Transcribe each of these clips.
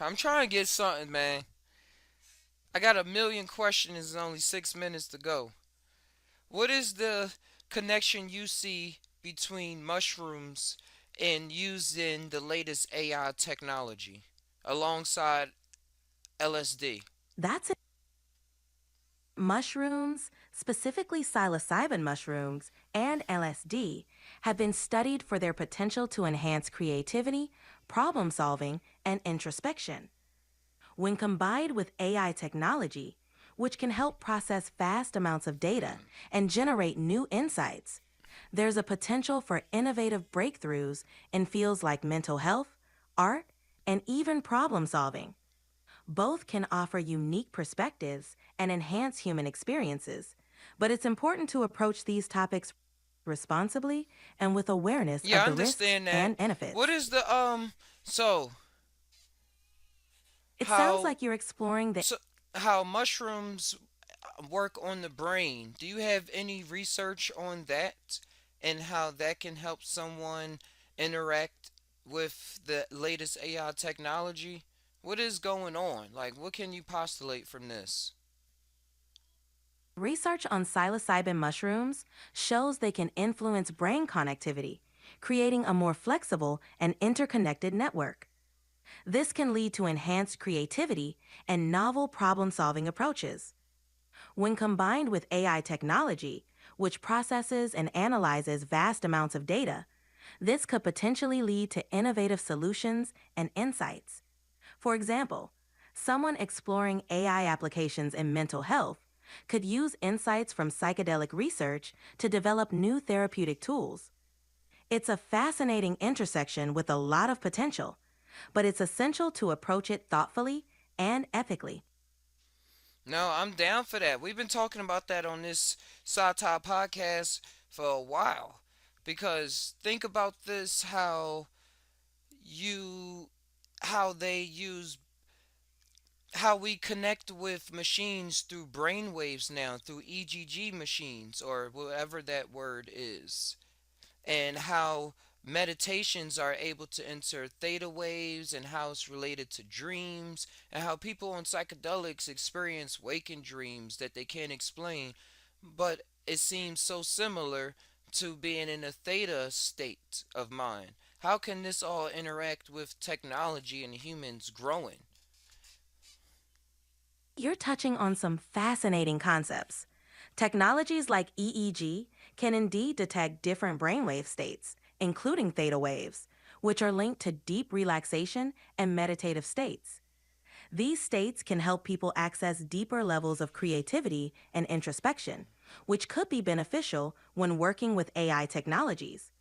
I'm trying to get something, man. I got a million questions and only 6 minutes to go. What is the connection you see between mushrooms and using the latest AI technology alongside LSD? That's it. Mushrooms, specifically psilocybin mushrooms and LSD, have been studied for their potential to enhance creativity, problem solving, and introspection. When combined with AI technology, which can help process vast amounts of data and generate new insights, there's a potential for innovative breakthroughs in fields like mental health, art, and even problem solving. Both can offer unique perspectives and enhance human experiences, but it's important to approach these topics responsibly and with awareness Yeah, of I the risks understand that. and What benefits. is the so It sounds how like you're exploring the so how mushrooms work on the brain? Do you have any research on that and how that can help someone interact with the latest AI technology? What is going on? Like, what can you postulate from this? research on psilocybin mushrooms shows they can influence brain connectivity, creating a more flexible and interconnected network. This can lead to enhanced creativity and novel problem solving approaches. When combined with AI technology, which processes and analyzes vast amounts of data, this could potentially lead to innovative solutions and insights. For example, someone exploring AI applications in mental health could use insights from psychedelic research to develop new therapeutic tools. It's a fascinating intersection with a lot of potential, but it's essential to approach it thoughtfully and ethically. No, I'm down for that. We've been talking about that on this SAUtai podcast for a while. Because think about this you how they use how we connect with machines through brainwaves now, through EGG machines or whatever that word is, and how meditations are able to enter theta waves and how it's related to dreams, and how people on psychedelics experience waking dreams that they can't explain, but it seems so similar to being in a theta state of mind. How can this all interact with technology and humans growing? You're touching on some fascinating concepts. Technologies like EEG can indeed detect different brainwave states, including theta waves, which are linked to deep relaxation and meditative states. These states can help people access deeper levels of creativity and introspection, which could be beneficial when working with AI technologies.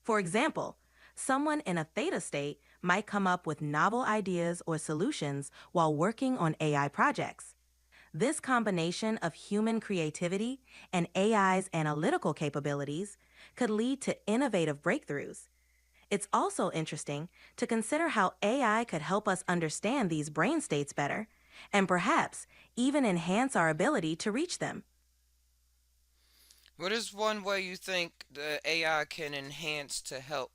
For example, someone in a theta state might come up with novel ideas or solutions while working on AI projects. This combination of human creativity and AI's analytical capabilities could lead to innovative breakthroughs. It's also interesting to consider how AI could help us understand these brain states better and perhaps even enhance our ability to reach them. What is one way you think the AI can enhance to help,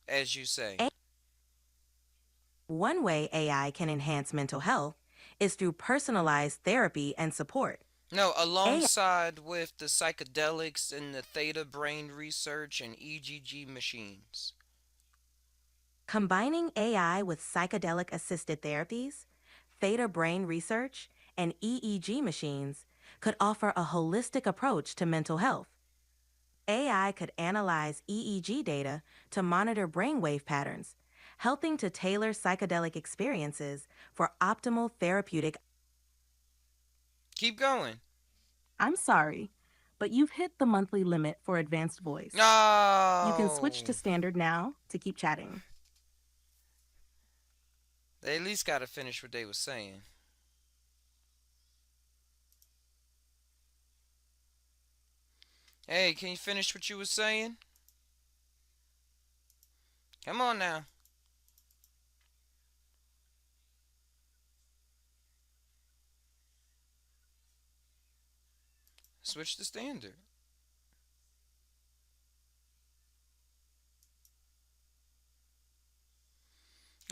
as you say? A- One way AI can enhance mental health is through personalized therapy and support. No, AI alongside with the psychedelics and the theta brain research and EGG machines. Combining AI with psychedelic assisted therapies, theta brain research, and EEG machines could offer a holistic approach to mental health. AI could analyze EEG data to monitor brainwave patterns, helping to tailor psychedelic experiences for optimal therapeutic. Keep going. I'm sorry, but you've hit the monthly limit for advanced voice. You can switch to No. standard now to keep chatting. They at least got to finish what they was saying. Hey, can you finish what you was saying? Come on now. Switch to standard.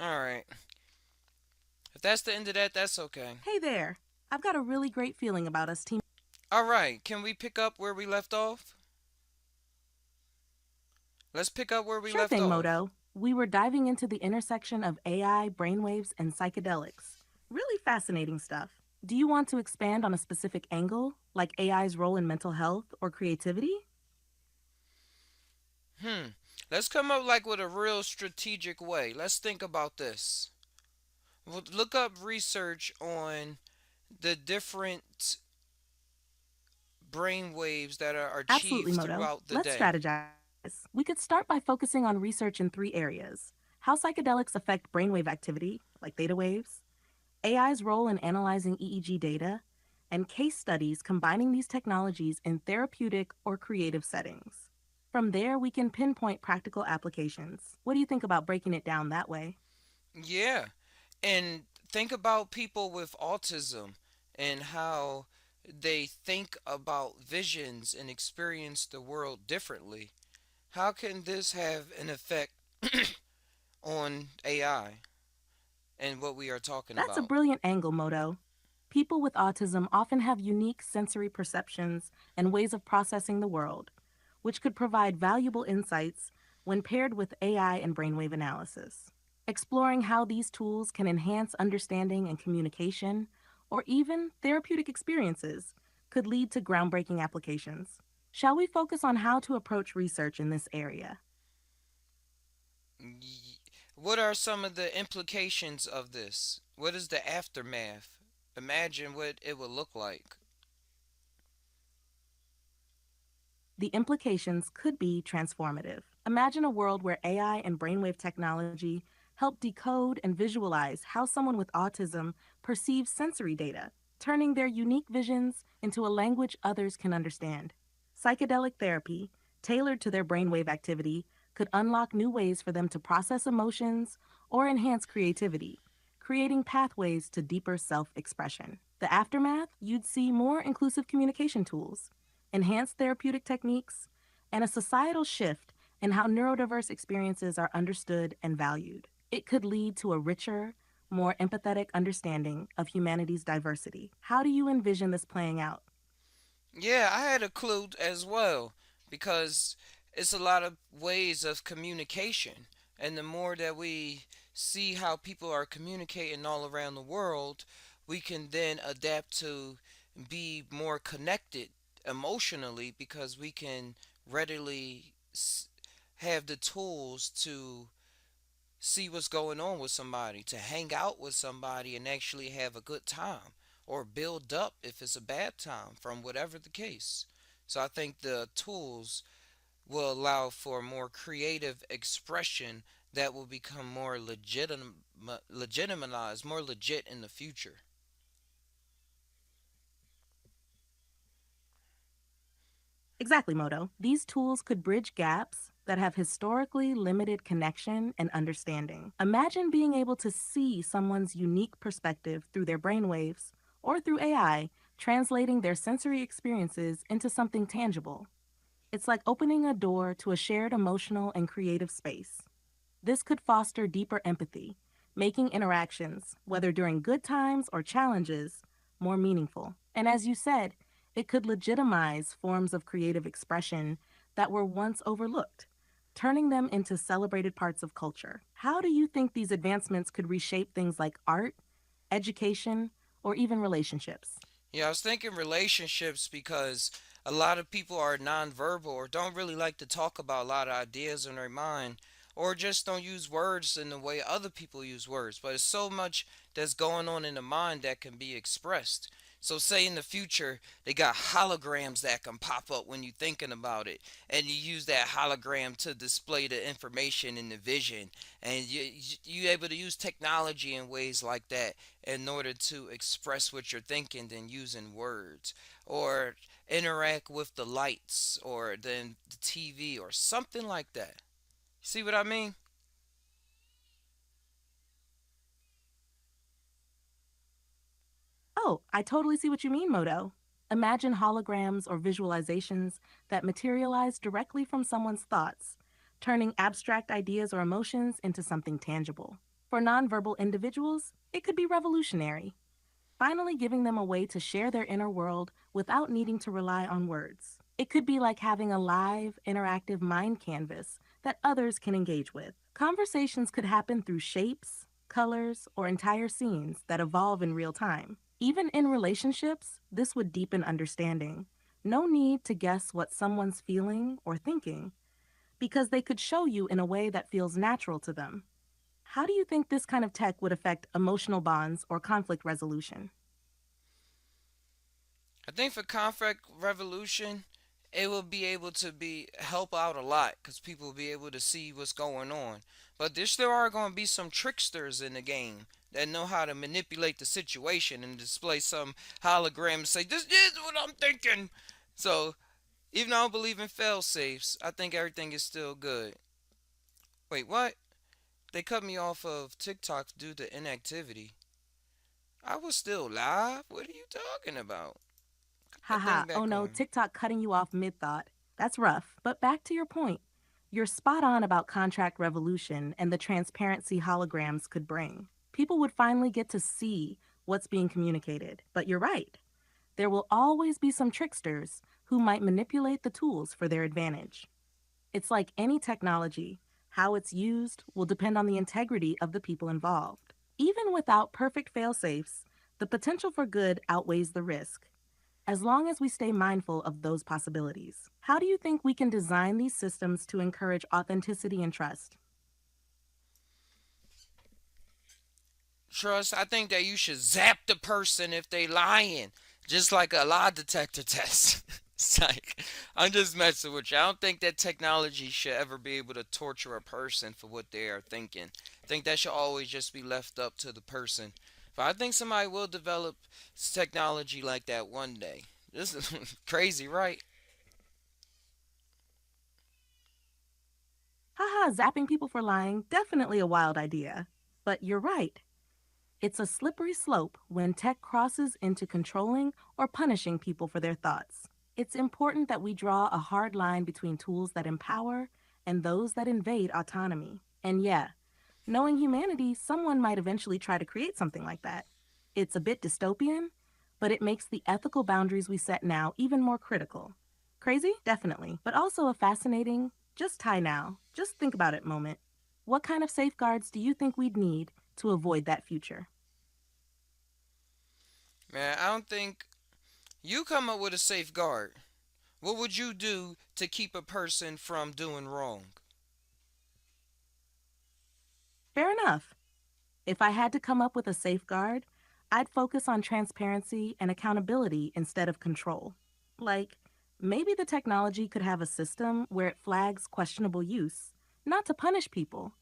All right. If that's the end of that, that's okay. Hey there. I've got a really great feeling about us team. All right, can we pick up where we left off? Let's pick up where we Sure left thing, off. Moto. We were diving into the intersection of AI, brainwaves, and psychedelics. Really fascinating stuff. Do you want to expand on a specific angle, like AI's role in mental health or creativity? Hmm. Let's come up like with a real strategic way. Let's think about this. We'll look up research on the different brain waves that are Absolutely, achieved Moto. throughout the Let's day. strategize. We could start by focusing on research in three areas: how psychedelics affect brainwave activity, like theta waves, AI's role in analyzing EEG data, and case studies combining these technologies in therapeutic or creative settings. From there, we can pinpoint practical applications. What do you think about breaking it down that way? Yeah. And think about people with autism and how they think about visions and experience the world differently. How can this have an effect on AI and what we are talking That's a about? brilliant angle, Moto. People with autism often have unique sensory perceptions and ways of processing the world, which could provide valuable insights when paired with AI and brainwave analysis. Exploring how these tools can enhance understanding and communication, or even therapeutic experiences, could lead to groundbreaking applications. Shall we focus on how to approach research in this area? Y- What are some of the implications of this? What is the aftermath? Imagine what it would look like. The implications could be transformative. Imagine a world where AI and brainwave technology help decode and visualize how someone with autism perceives sensory data, turning their unique visions into a language others can understand. Psychedelic therapy, tailored to their brainwave activity, could unlock new ways for them to process emotions or enhance creativity, creating pathways to deeper self expression. The aftermath, you'd see more inclusive communication tools, enhanced therapeutic techniques, and a societal shift in how neurodiverse experiences are understood and valued. It could lead to a richer, more empathetic understanding of humanity's diversity. How do you envision this playing out? Yeah, I had a clue as well because it's a lot of ways of communication. And the more that we see how people are communicating all around the world, we can then adapt to be more connected emotionally because we can readily have the tools to see what's going on with somebody, to hang out with somebody and actually have a good time or build up if it's a bad time from whatever the case. So I think the tools will allow for more creative expression that will become more legitimized, more legit in the future. Exactly, Moto. These tools could bridge gaps that have historically limited connection and understanding. Imagine being able to see someone's unique perspective through their brainwaves or through AI, translating their sensory experiences into something tangible. It's like opening a door to a shared emotional and creative space. This could foster deeper empathy, making interactions, whether during good times or challenges, more meaningful. And as you said, it could legitimize forms of creative expression that were once overlooked, turning them into celebrated parts of culture. How do you think these advancements could reshape things like art, education, or even relationships? Yeah, I was thinking relationships because a lot of people are nonverbal or don't really like to talk about a lot of ideas in their mind or just don't use words in the way other people use words. But it's so much that's going on in the mind that can be expressed. So say in the future they got holograms that can pop up when you're thinking about it, and you use that hologram to display the information in the vision, and you able to use technology in ways like that in order to express what you're thinking than using words or interact with the lights or then the TV or something like that. See what I mean? Oh, I totally see what you mean, Moto. Imagine holograms or visualizations that materialize directly from someone's thoughts, turning abstract ideas or emotions into something tangible. For nonverbal individuals, it could be revolutionary, finally giving them a way to share their inner world without needing to rely on words. It could be like having a live, interactive mind canvas that others can engage with. Conversations could happen through shapes, colors, or entire scenes that evolve in real time. Even in relationships, this would deepen understanding. No need to guess what someone's feeling or thinking, because they could show you in a way that feels natural to them. How do you think this kind of tech would affect emotional bonds or conflict resolution? I think for conflict revolution, it will be able to be help out a lot because people will be able to see what's going on. But there still are going to be some tricksters in the game that know how to manipulate the situation and display some hologram and say, "This is what I'm thinking." So even though I don't believe in fail safes, I think everything is still good. Wait, what? They cut me off of TikTok due to inactivity. I was still live? What are you talking about? Got that Haha, thing oh back no, on. TikTok cutting you off mid thought. That's rough. But back to your point. You're spot on about contract revolution and the transparency holograms could bring. People would finally get to see what's being communicated. But you're right. There will always be some tricksters who might manipulate the tools for their advantage. It's like any technology, how it's used will depend on the integrity of the people involved. Even without perfect fail-safes, the potential for good outweighs the risk, as long as we stay mindful of those possibilities. How do you think we can design these systems to encourage authenticity and trust? Trust, I think that you should zap the person if they lying. Just like a lie detector test. It's like, I'm just messing with you. I don't think that technology should ever be able to torture a person for what they are thinking. I think that should always just be left up to the person. But I think somebody will develop technology like that one day. This is crazy, right? Haha, zapping people for lying, definitely a wild idea. But you're right. It's a slippery slope when tech crosses into controlling or punishing people for their thoughts. It's important that we draw a hard line between tools that empower and those that invade autonomy. And yeah, knowing humanity, someone might eventually try to create something like that. It's a bit dystopian, but it makes the ethical boundaries we set now even more critical. Crazy? Definitely. But also a fascinating, just tie now, just think about it moment. What kind of safeguards do you think we'd need to avoid that future? Man, I don't think you come up with a safeguard. What would you do to keep a person from doing wrong? Fair enough. If I had to come up with a safeguard, I'd focus on transparency and accountability instead of control. Like, maybe the technology could have a system where it flags questionable use, not to punish people,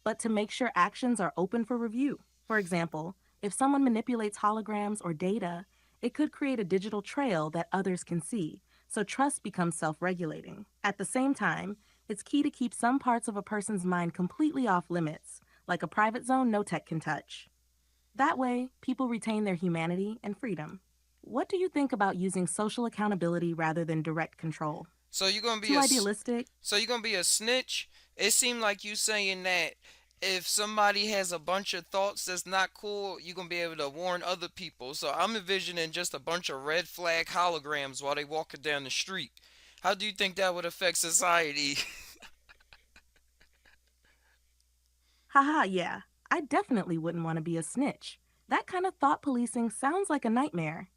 but to make sure actions are open for review. For example, if someone manipulates holograms or data, it could create a digital trail that others can see, so trust becomes self regulating. At the same time, it's key to keep some parts of a person's mind completely off limits, like a private zone no tech can touch. That way, people retain their humanity and freedom. What do you think about using social accountability rather than direct control? So you're gonna be Too idealistic? so you're gonna be a snitch? It seemed like you saying that if somebody has a bunch of thoughts that's not cool, you're gonna be able to warn other people. So I'm envisioning just a bunch of red flag holograms while they walking down the street. How do you think that would affect society? Haha, yeah. I definitely wouldn't want to be a snitch. That kind of thought policing sounds like a nightmare.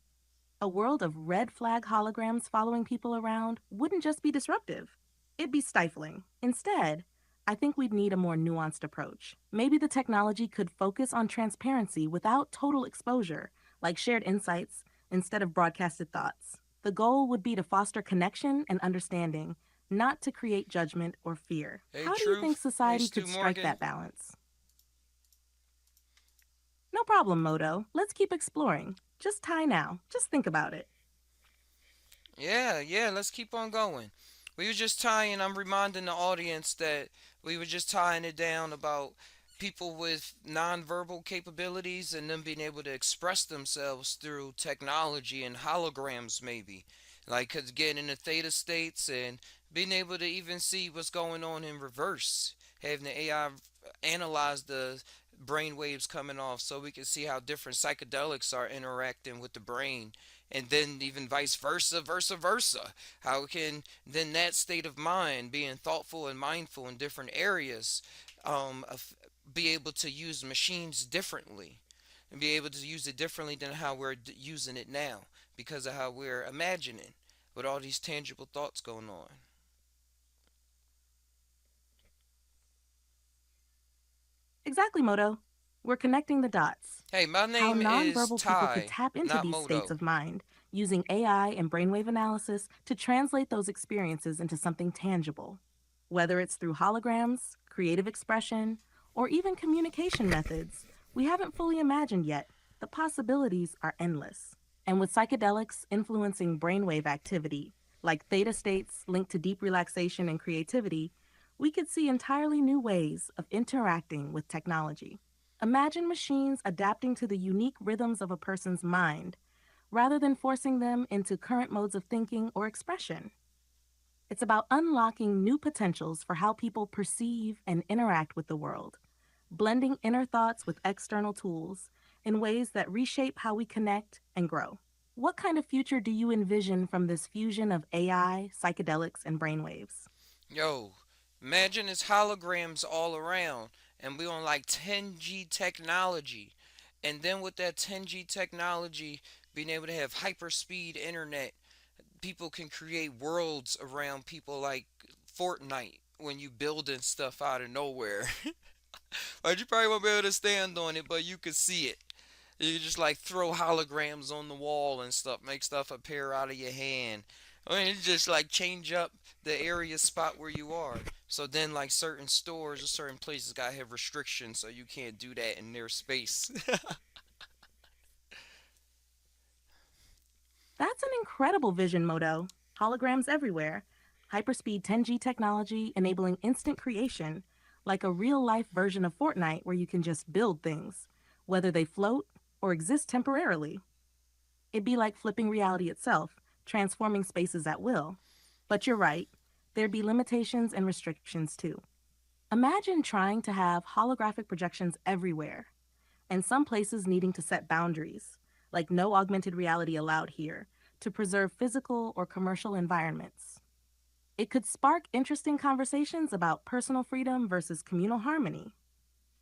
A world of red flag holograms following people around wouldn't just be disruptive, it'd be stifling. Instead, I think we'd need a more nuanced approach. Maybe the technology could focus on transparency without total exposure, like shared insights instead of broadcasted thoughts. The goal would be to foster connection and understanding, not to create judgment or fear. Hey, How do you think Truth. Hey, society Stu could strike Morgan. that balance? No problem, Moto. Let's keep exploring. Just tie now. Just think about it. Yeah, yeah, let's keep on going. We were just tying, I'm reminding the audience that we were just tying it down about people with nonverbal capabilities and them being able to express themselves through technology and holograms, maybe. Like, 'cause getting in the theta states and being able to even see what's going on in reverse. Having the AI analyze the brain waves coming off so we can see how different psychedelics are interacting with the brain, and then even vice versa, how can then that state of mind, being thoughtful and mindful in different areas, be able to use machines differently and be able to use it differently than how we're using it now, because of how we're imagining with all these tangible thoughts going on. Exactly, Moto. We're connecting the dots. Hey, my How name is nonverbal people could Ty, tap into not these states Moto. of mind using AI and brainwave analysis to translate those experiences into something tangible. Whether it's through holograms, creative expression, or even communication methods we haven't fully imagined yet, the possibilities are endless. And with psychedelics influencing brainwave activity, like theta states linked to deep relaxation and creativity, we could see entirely new ways of interacting with technology. Imagine machines adapting to the unique rhythms of a person's mind rather than forcing them into current modes of thinking or expression. It's about unlocking new potentials for how people perceive and interact with the world, blending inner thoughts with external tools in ways that reshape how we connect and grow. What kind of future do you envision from this fusion of AI, psychedelics, and brainwaves? Yo, imagine it's holograms all around, and we on like 10G technology. And then with that 10G technology, being able to have hyperspeed internet, people can create worlds around people like Fortnite when you building stuff out of nowhere. Like you probably won't be able to stand on it, but you could see it. You just like throw holograms on the wall and stuff, make stuff appear out of your hand. I mean, it just like change up the area spot where you are. So then, like certain stores or certain places gotta have restrictions, so you can't do that in their space. That's an incredible vision, Moto. Holograms everywhere, hyperspeed 10G technology enabling instant creation, like a real life version of Fortnite where you can just build things, whether they float or exist temporarily. It'd be like flipping reality itself, transforming spaces at will. But you're right, there'd be limitations and restrictions too. Imagine trying to have holographic projections everywhere, and some places needing to set boundaries, like no augmented reality allowed here, to preserve physical or commercial environments. It could spark interesting conversations about personal freedom versus communal harmony.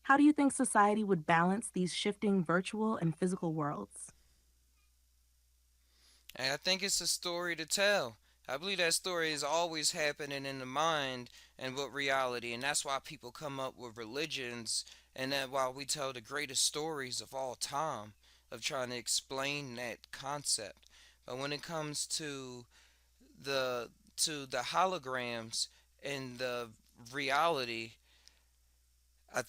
How do you think society would balance these shifting virtual and physical worlds? And I think it's a story to tell. I believe that story is always happening in the mind and with reality, and that's why people come up with religions, and that why we tell the greatest stories of all time of trying to explain that concept. But when it comes the to the holograms and the reality, I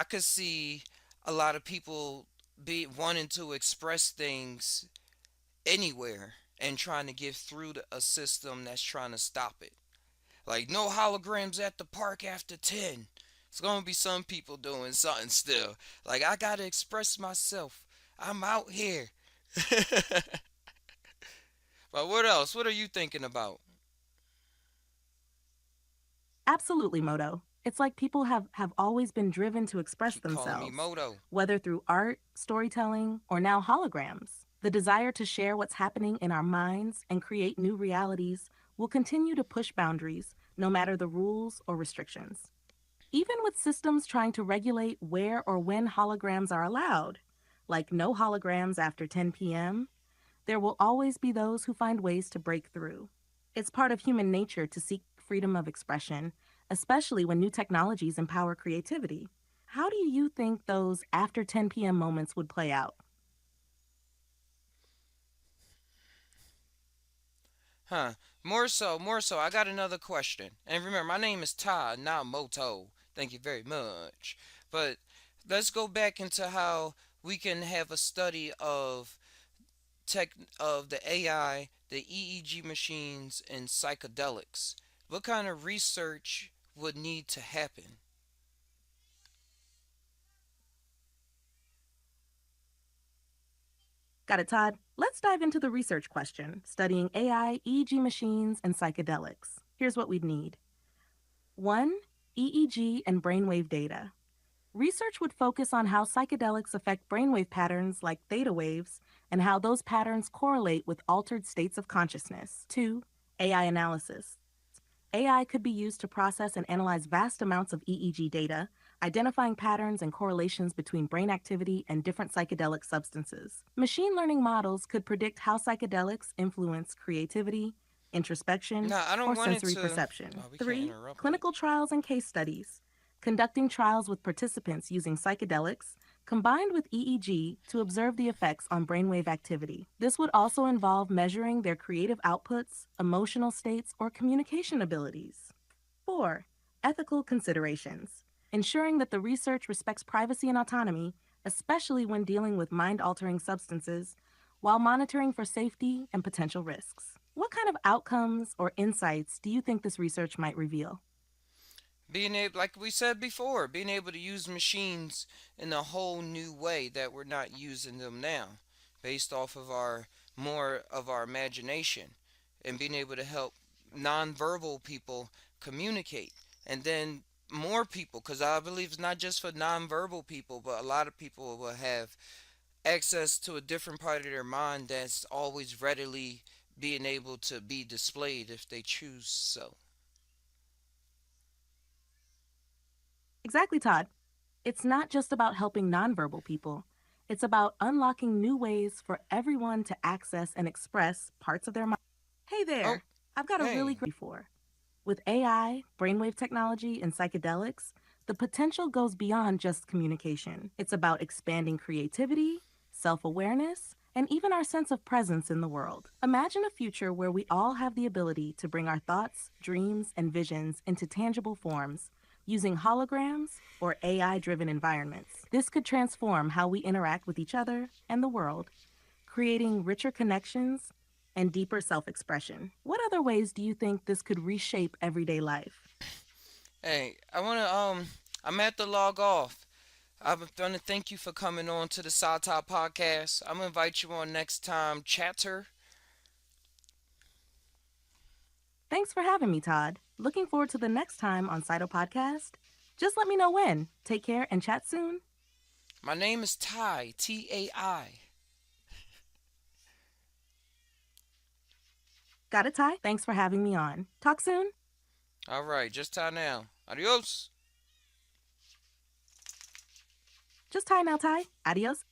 could see a lot of people be wanting to express things anywhere and trying to get through to a system that's trying to stop it. Like no holograms at the park after 10. It's gonna be some people doing something still. Like I gotta express myself. I'm out here. But what else? What are you thinking about? Absolutely, Moto. It's like people have always been driven to express Keep calling me themselves, Moto. whether through art, storytelling, or now holograms. The desire to share what's happening in our minds and create new realities will continue to push boundaries, no matter the rules or restrictions. Even with systems trying to regulate where or when holograms are allowed, like no holograms after 10 p.m., there will always be those who find ways to break through. It's part of human nature to seek freedom of expression, especially when new technologies empower creativity. How do you think those after 10 p.m. moments would play out? Huh. More so. I got another question. And remember, my name is Todd, not Moto. Thank you very much. But let's go back into how we can have a study of tech of the AI, the EEG machines, and psychedelics. What kind of research would need to happen? Got it, Todd? Let's dive into the research question studying AI, EEG machines, and psychedelics. Here's what we'd need: one, EEG and brainwave data. Research would focus on how psychedelics affect brainwave patterns like theta waves and how those patterns correlate with altered states of consciousness. 2. AI analysis. AI could be used to process and analyze vast amounts of EEG data, identifying patterns and correlations between brain activity and different psychedelic substances. Machine learning models could predict how psychedelics influence creativity, introspection, No, I or don't want it sensory to. perception. Oh, we can't 3. interrupt it. Clinical trials and case studies. Conducting trials with participants using psychedelics combined with EEG to observe the effects on brainwave activity. This would also involve measuring their creative outputs, emotional states, or communication abilities. 4. Ethical considerations. Ensuring that the research respects privacy and autonomy, especially when dealing with mind altering substances, while monitoring for safety and potential risks. What kind of outcomes or insights do you think this research might reveal? Being able, like we said before, being able to use machines in a whole new way that we're not using them now, based off of our more of our imagination, and being able to help nonverbal people communicate, and then more people, because I believe it's not just for nonverbal people, but a lot of people will have access to a different part of their mind that's always readily being able to be displayed if they choose so. Exactly, Todd. It's not just about helping nonverbal people, it's about unlocking new ways for everyone to access and express parts of their mind. Hey Oh, there, I've got a really hey. great for. With AI, brainwave technology, and psychedelics, the potential goes beyond just communication. It's about expanding creativity, self awareness, and even our sense of presence in the world. Imagine a future where we all have the ability to bring our thoughts, dreams, and visions into tangible forms using holograms or AI driven environments. This could transform how we interact with each other and the world, creating richer connections and deeper self expression. What other ways do you think this could reshape everyday life? Hey, I'm at the log off. I'm gonna thank you for coming on to the SAUtai podcast. I'm gonna invite you on next time, chatter. Thanks for having me, Todd. Looking forward to the next time on Cyto Podcast. Just let me know when. Take care and chat soon. My name is Ty, Tai. Got it, Ty? Thanks for having me on. Talk soon. All right, just Ty now. Adios. Just Ty now, Ty. Adios.